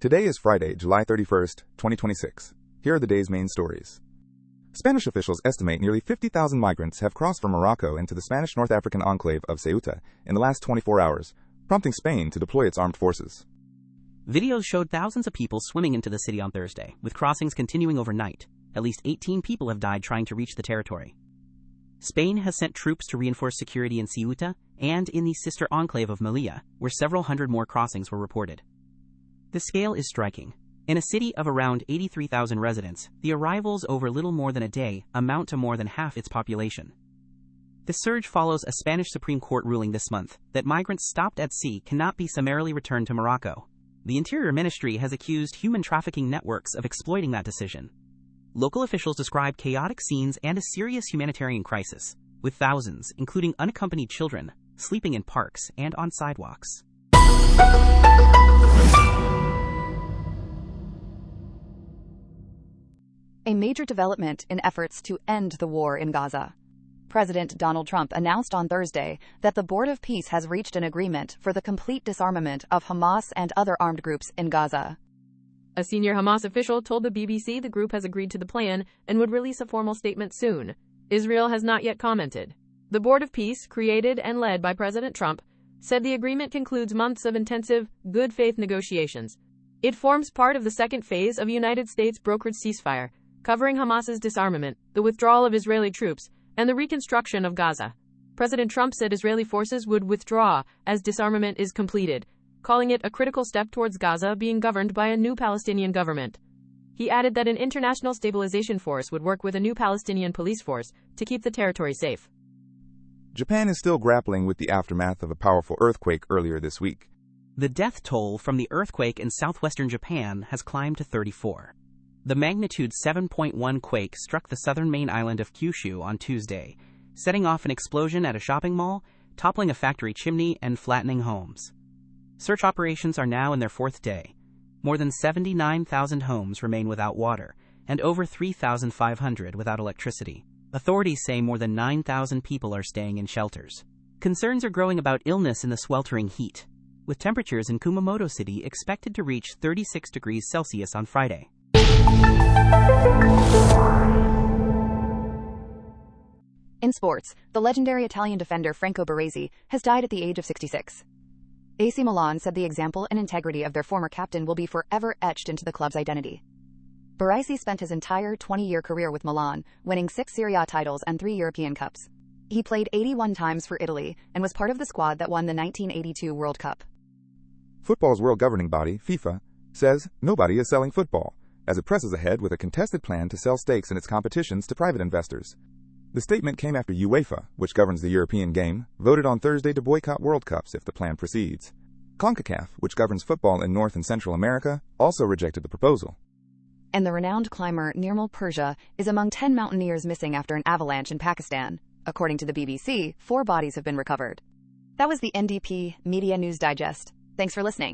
Today is Friday, July 31st, 2026. Here are the day's main stories. Spanish officials estimate nearly 50,000 migrants have crossed from Morocco into the Spanish North African enclave of Ceuta in the last 24 hours, prompting Spain to deploy its armed forces. Videos showed thousands of people swimming into the city on Thursday, with crossings continuing overnight. At least 18 people have died trying to reach the territory. Spain has sent troops to reinforce security in Ceuta and in the sister enclave of Melilla, where several hundred more crossings were reported. The scale is striking. In a city of around 83,000 residents, the arrivals over little more than a day amount to more than half its population. The surge follows a Spanish Supreme Court ruling this month that migrants stopped at sea cannot be summarily returned to Morocco. The Interior Ministry has accused human trafficking networks of exploiting that decision. Local officials describe chaotic scenes and a serious humanitarian crisis, with thousands, including unaccompanied children, sleeping in parks and on sidewalks. A major development in efforts to end the war in Gaza. President Donald Trump announced on Thursday that the Board of Peace has reached an agreement for the complete disarmament of Hamas and other armed groups in Gaza. A senior Hamas official told the BBC the group has agreed to the plan and would release a formal statement soon. Israel has not yet commented. The Board of Peace, created and led by President Trump, said the agreement concludes months of intensive, good faith negotiations. It forms part of the second phase of a United States brokered ceasefire, covering Hamas's disarmament, the withdrawal of Israeli troops, and the reconstruction of Gaza. President Trump said Israeli forces would withdraw as disarmament is completed, calling it a critical step towards Gaza being governed by a new Palestinian government. He added that an international stabilization force would work with a new Palestinian police force to keep the territory safe. Japan is still grappling with the aftermath of a powerful earthquake earlier this week. The death toll from the earthquake in southwestern Japan has climbed to 34. The magnitude 7.1 quake struck the southern main island of Kyushu on Tuesday, setting off an explosion at a shopping mall, toppling a factory chimney and flattening homes. Search operations are now in their fourth day. More than 79,000 homes remain without water, and over 3,500 without electricity. Authorities say more than 9,000 people are staying in shelters. Concerns are growing about illness in the sweltering heat, with temperatures in Kumamoto City expected to reach 36 degrees Celsius on Friday. In sports, the legendary Italian defender Franco Baresi has died at the age of 66. AC Milan said the example and integrity of their former captain will be forever etched into the club's identity. Baresi spent his entire 20-year career with Milan, winning 6 Serie A titles and 3 European Cups. He played 81 times for Italy and was part of the squad that won the 1982 World Cup. Football's world governing body, FIFA, says nobody is selling football, as it presses ahead with a contested plan to sell stakes in its competitions to private investors. The statement came after UEFA, which governs the European game, voted on Thursday to boycott World Cups if the plan proceeds. CONCACAF, which governs football in North and Central America, also rejected the proposal. And the renowned climber Nirmal Purja is among 10 mountaineers missing after an avalanche in Pakistan. According to the BBC, 4 bodies have been recovered. That was the NDP Media News Digest. Thanks for listening.